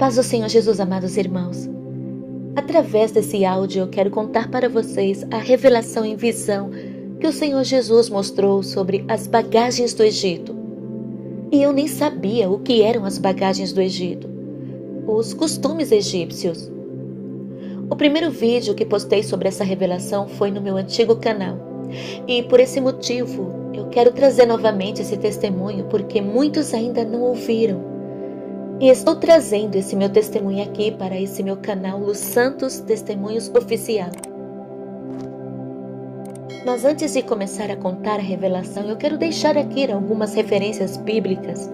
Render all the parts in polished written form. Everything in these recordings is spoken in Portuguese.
paz do Senhor Jesus, amados irmãos. Através desse áudio eu quero contar para vocês a revelação em visão que o Senhor Jesus mostrou sobre as bagagens do Egito. E eu nem sabia o que eram as bagagens do Egito, os costumes egípcios. O primeiro vídeo que postei sobre essa revelação foi no meu antigo canal. E por esse motivo eu quero trazer novamente esse testemunho porque muitos ainda não ouviram. E estou trazendo esse meu testemunho aqui para esse meu canal Luz Santos Testemunhos Oficial. Mas antes de começar a contar a revelação, eu quero deixar aqui algumas referências bíblicas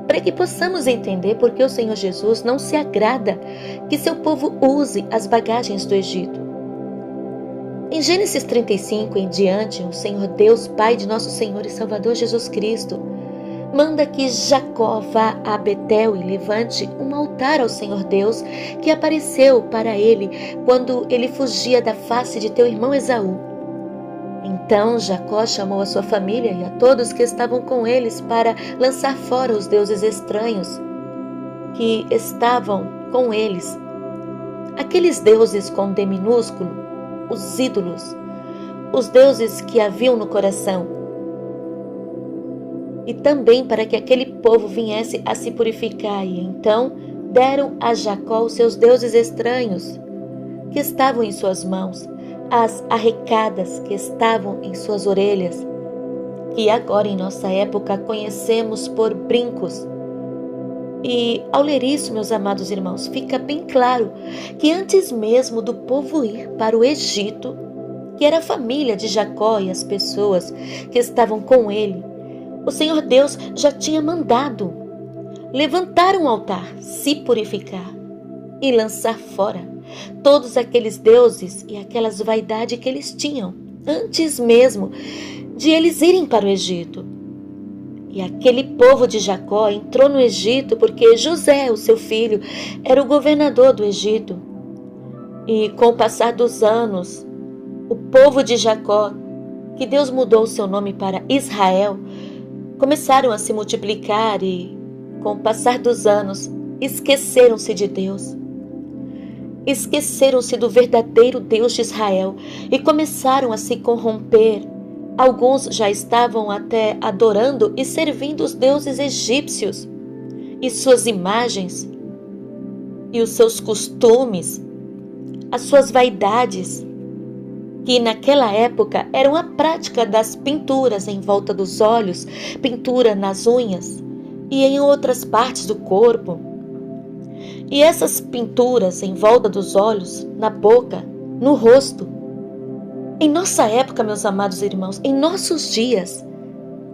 para que possamos entender por que o Senhor Jesus não se agrada que seu povo use as bagagens do Egito. Em Gênesis 35 em diante, o Senhor Deus, Pai de nosso Senhor e Salvador Jesus Cristo, manda que Jacó vá a Betel e levante um altar ao Senhor Deus que apareceu para ele quando ele fugia da face de teu irmão Esaú. Então Jacó chamou a sua família e a todos que estavam com eles para lançar fora os deuses estranhos que estavam com eles. Aqueles deuses com D minúsculo, os ídolos, os deuses que haviam no coração. E também para que aquele povo viesse a se purificar. E então deram a Jacó os seus deuses estranhos que estavam em suas mãos, as arrecadas que estavam em suas orelhas, que agora em nossa época conhecemos por brincos. E ao ler isso, meus amados irmãos, fica bem claro que antes mesmo do povo ir para o Egito, que era a família de Jacó e as pessoas que estavam com ele, o Senhor Deus já tinha mandado levantar um altar, se purificar e lançar fora todos aqueles deuses e aquelas vaidades que eles tinham, antes mesmo de eles irem para o Egito. E aquele povo de Jacó entrou no Egito porque José, o seu filho, era o governador do Egito. E com o passar dos anos, o povo de Jacó, que Deus mudou o seu nome para Israel, começaram a se multiplicar e, com o passar dos anos, esqueceram-se de Deus. Esqueceram-se do verdadeiro Deus de Israel e começaram a se corromper. Alguns já estavam até adorando e servindo os deuses egípcios e suas imagens e os seus costumes, as suas vaidades, que naquela época eram a prática das pinturas em volta dos olhos, pintura nas unhas e em outras partes do corpo. E essas pinturas em volta dos olhos, na boca, no rosto, em nossa época, meus amados irmãos, em nossos dias,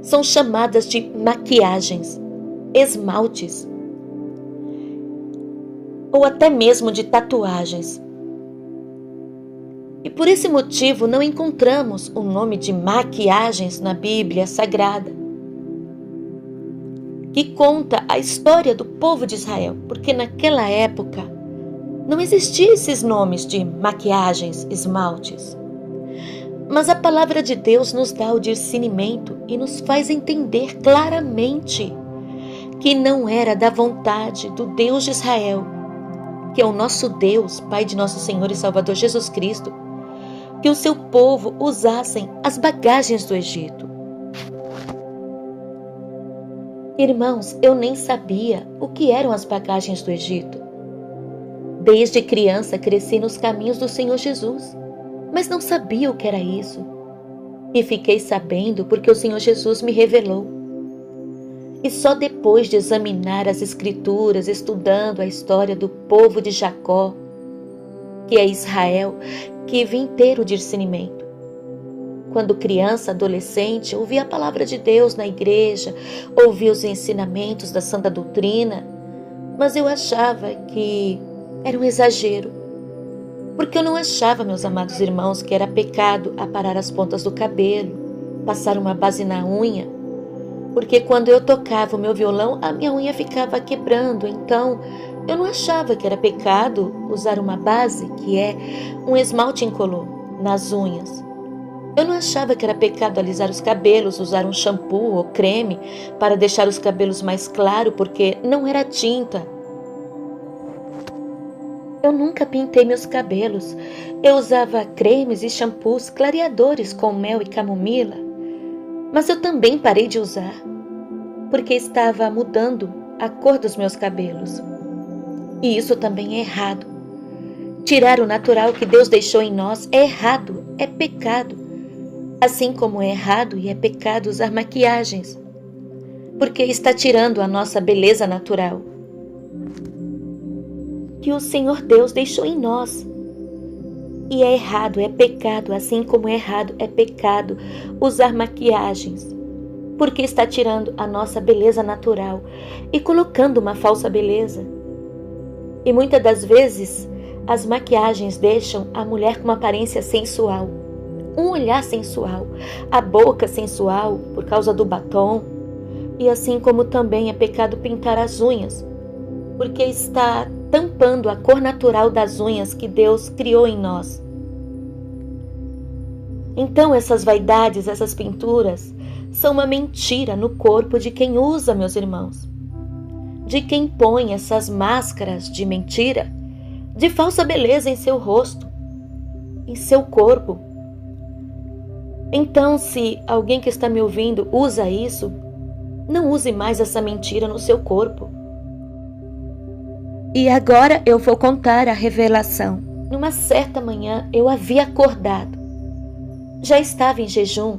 são chamadas de maquiagens, esmaltes, ou até mesmo de tatuagens. E por esse motivo não encontramos o nome de maquiagens na Bíblia Sagrada, que conta a história do povo de Israel, porque naquela época não existiam esses nomes de maquiagens, esmaltes. Mas a palavra de Deus nos dá o discernimento e nos faz entender claramente que não era da vontade do Deus de Israel, que é o nosso Deus, Pai de nosso Senhor e Salvador Jesus Cristo, que o seu povo usassem as bagagens do Egito. Irmãos, eu nem sabia o que eram as bagagens do Egito. Desde criança cresci nos caminhos do Senhor Jesus, mas não sabia o que era isso. E fiquei sabendo porque o Senhor Jesus me revelou. E só depois de examinar as Escrituras, estudando a história do povo de Jacó, que é Israel, que vim ter o discernimento. Quando criança, adolescente, ouvi a palavra de Deus na igreja, ouvi os ensinamentos da santa doutrina, mas eu achava que era um exagero. Porque eu não achava, meus amados irmãos, que era pecado aparar as pontas do cabelo, passar uma base na unha, porque quando eu tocava o meu violão, a minha unha ficava quebrando, então eu não achava que era pecado usar uma base, que é um esmalte incolor, nas unhas. Eu não achava que era pecado alisar os cabelos, usar um shampoo ou creme para deixar os cabelos mais claros, porque não era tinta. Eu nunca pintei meus cabelos. Eu usava cremes e shampoos clareadores com mel e camomila. Mas eu também parei de usar, porque estava mudando a cor dos meus cabelos. E isso também é errado. Tirar o natural que Deus deixou em nós é errado, é pecado. Assim como é errado e é pecado usar maquiagens, porque está tirando a nossa beleza natural que o Senhor Deus deixou em nós. E é errado, é pecado, assim como é errado, é pecado usar maquiagens, porque está tirando a nossa beleza natural e colocando uma falsa beleza. E muitas das vezes as maquiagens deixam a mulher com uma aparência sensual, um olhar sensual, a boca sensual por causa do batom. E assim como também é pecado pintar as unhas, porque está tampando a cor natural das unhas que Deus criou em nós. Então essas vaidades, essas pinturas, são uma mentira no corpo de quem usa, meus irmãos. De quem põe essas máscaras de mentira, de falsa beleza em seu rosto, em seu corpo. Então, se alguém que está me ouvindo usa isso, não use mais essa mentira no seu corpo. E agora eu vou contar a revelação. Numa certa manhã eu havia acordado. Já estava em jejum,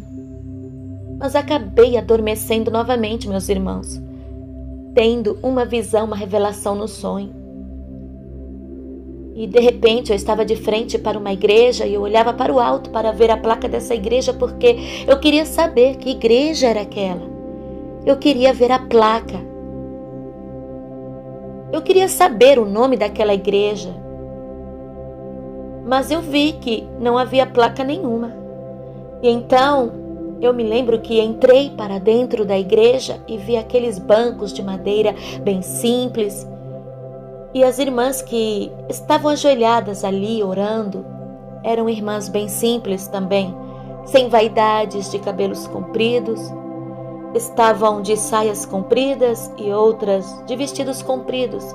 mas acabei adormecendo novamente, meus irmãos, tendo uma visão, uma revelação no sonho. E de repente eu estava de frente para uma igreja e eu olhava para o alto para ver a placa dessa igreja, porque eu queria saber que igreja era aquela. Eu queria ver a placa. Eu queria saber o nome daquela igreja. Mas eu vi que não havia placa nenhuma. E então eu me lembro que entrei para dentro da igreja e vi aqueles bancos de madeira bem simples. E as irmãs que estavam ajoelhadas ali orando eram irmãs bem simples também, sem vaidades, de cabelos compridos. Estavam de saias compridas e outras de vestidos compridos.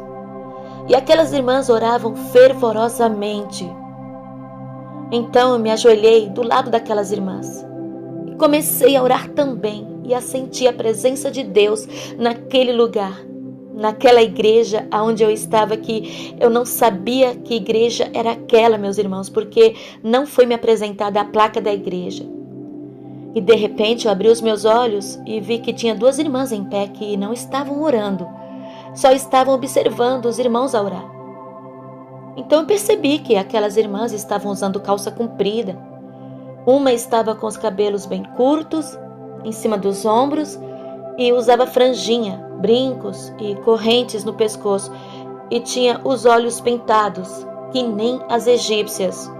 E aquelas irmãs oravam fervorosamente. Então eu me ajoelhei do lado daquelas irmãs e comecei a orar também e a sentir a presença de Deus naquele lugar, naquela igreja onde eu estava, que eu não sabia que igreja era aquela, meus irmãos, porque não foi me apresentada a placa da igreja. E de repente eu abri os meus olhos e vi que tinha duas irmãs em pé que não estavam orando, só estavam observando os irmãos a orar. Então eu percebi que aquelas irmãs estavam usando calça comprida. Uma estava com os cabelos bem curtos, em cima dos ombros, e usava franjinha, brincos e correntes no pescoço, e tinha os olhos pintados, que nem as egípcias,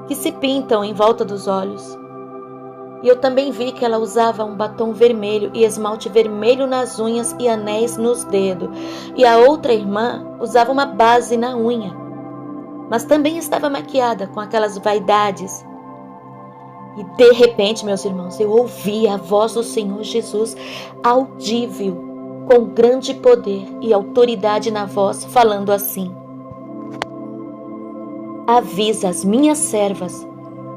que se pintam em volta dos olhos. E eu também vi que ela usava um batom vermelho e esmalte vermelho nas unhas e anéis nos dedos. E a outra irmã usava uma base na unha, mas também estava maquiada com aquelas vaidades. E de repente, meus irmãos, eu ouvi a voz do Senhor Jesus audível, com grande poder e autoridade na voz, falando assim: avisa as minhas servas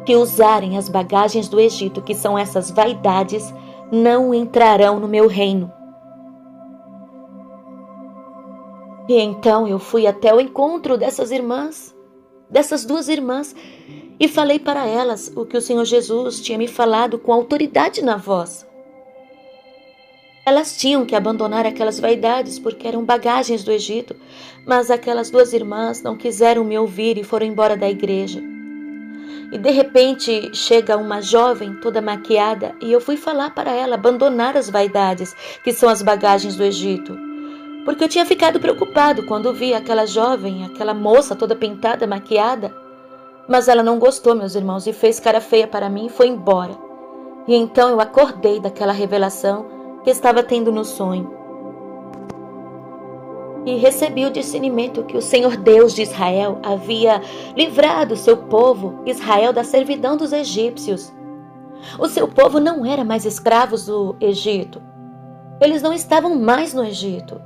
que usarem as bagagens do Egito, que são essas vaidades, não entrarão no meu reino. E então eu fui até o encontro dessas irmãs, dessas duas irmãs, e falei para elas o que o Senhor Jesus tinha me falado com autoridade na voz. Elas tinham que abandonar aquelas vaidades porque eram bagagens do Egito, mas aquelas duas irmãs não quiseram me ouvir e foram embora da igreja. E de repente chega uma jovem toda maquiada e eu fui falar para ela abandonar as vaidades, que são as bagagens do Egito. Porque eu tinha ficado preocupado quando vi aquela jovem, aquela moça toda pintada, maquiada. Mas ela não gostou, meus irmãos, e fez cara feia para mim e foi embora. E então eu acordei daquela revelação que estava tendo no sonho. E recebi o discernimento que o Senhor Deus de Israel havia livrado o seu povo, Israel, da servidão dos egípcios. O seu povo não era mais escravos do Egito. Eles não estavam mais no Egito.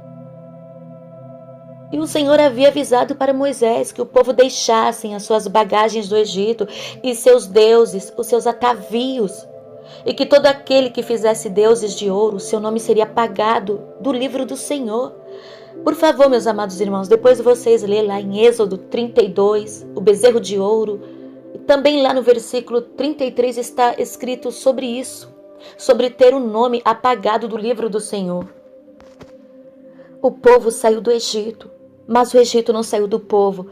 E o Senhor havia avisado para Moisés que o povo deixassem as suas bagagens do Egito e seus deuses, os seus atavios, e que todo aquele que fizesse deuses de ouro, seu nome seria apagado do livro do Senhor. Por favor, meus amados irmãos, depois vocês lêem lá em Êxodo 32, o bezerro de ouro, e também lá no versículo 33 está escrito sobre isso, sobre ter o nome apagado do livro do Senhor. O povo saiu do Egito, mas o Egito não saiu do povo.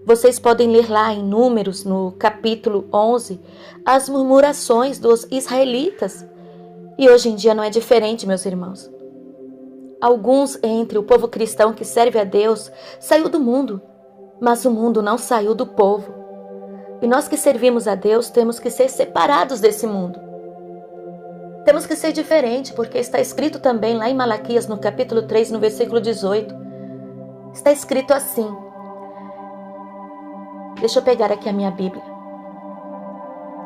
Vocês podem ler lá em Números, no capítulo 11, as murmurações dos israelitas. E hoje em dia não é diferente, meus irmãos. Alguns entre o povo cristão que serve a Deus saiu do mundo, mas o mundo não saiu do povo. E nós que servimos a Deus temos que ser separados desse mundo. Temos que ser diferente, porque está escrito também lá em Malaquias, no capítulo 3, no versículo 18. Está escrito assim. Deixa eu pegar aqui a minha Bíblia.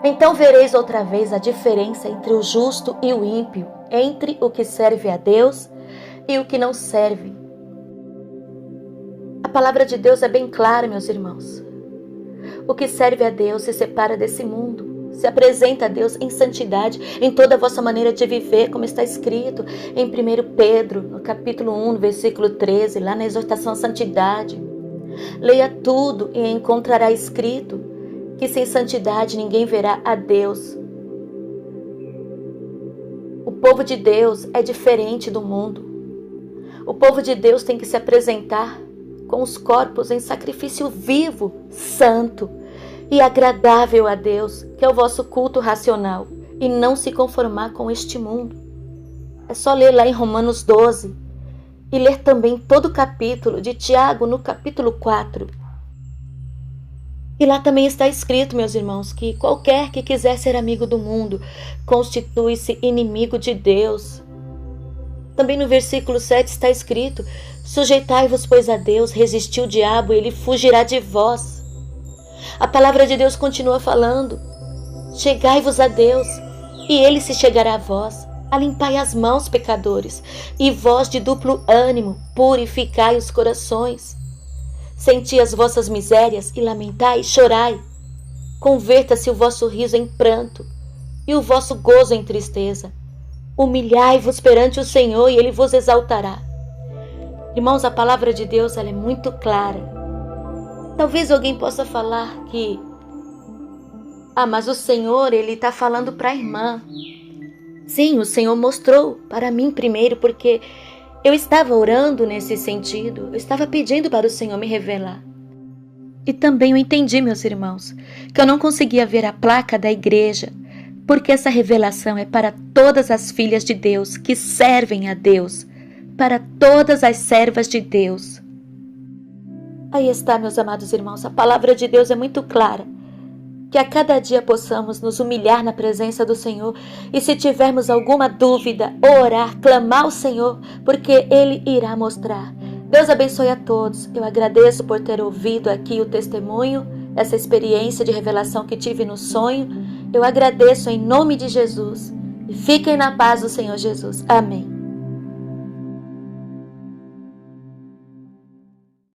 Então vereis outra vez a diferença entre o justo e o ímpio, entre o que serve a Deus e o que não serve. A palavra de Deus é bem clara, meus irmãos. O que serve a Deus se separa desse mundo, se apresenta a Deus em santidade, em toda a vossa maneira de viver, como está escrito em 1 Pedro, no capítulo 1, no versículo 13, lá na exortação à santidade. Leia tudo e encontrará escrito que sem santidade ninguém verá a Deus. O povo de Deus é diferente do mundo. O povo de Deus tem que se apresentar com os corpos em sacrifício vivo, santo e agradável a Deus, que é o vosso culto racional, e não se conformar com este mundo. É só ler lá em Romanos 12 e ler também todo o capítulo de Tiago, no capítulo 4. E lá também está escrito, meus irmãos, que qualquer que quiser ser amigo do mundo constitui-se inimigo de Deus. Também no versículo 7 está escrito: sujeitai-vos, pois, a Deus, resisti o diabo e ele fugirá de vós. A palavra de Deus continua falando: chegai-vos a Deus e ele se chegará a vós. Alimpai as mãos, pecadores, e vós de duplo ânimo, purificai os corações. Senti as vossas misérias e lamentai e chorai. Converta-se o vosso riso em pranto e o vosso gozo em tristeza. Humilhai-vos perante o Senhor e ele vos exaltará. Irmãos, a palavra de Deus ela é muito clara. Talvez alguém possa falar que mas o Senhor ele está falando para a irmã. Sim, o Senhor mostrou para mim primeiro, porque eu estava orando nesse sentido, eu estava pedindo para o Senhor me revelar. E também eu entendi, meus irmãos, que eu não conseguia ver a placa da igreja, porque essa revelação é para todas as filhas de Deus que servem a Deus, para todas as servas de Deus. Aí está, meus amados irmãos, a palavra de Deus é muito clara. Que a cada dia possamos nos humilhar na presença do Senhor e se tivermos alguma dúvida, orar, clamar ao Senhor, porque Ele irá mostrar. Deus abençoe a todos. Eu agradeço por ter ouvido aqui o testemunho, essa experiência de revelação que tive no sonho. Eu agradeço em nome de Jesus. E fiquem na paz do Senhor Jesus. Amém.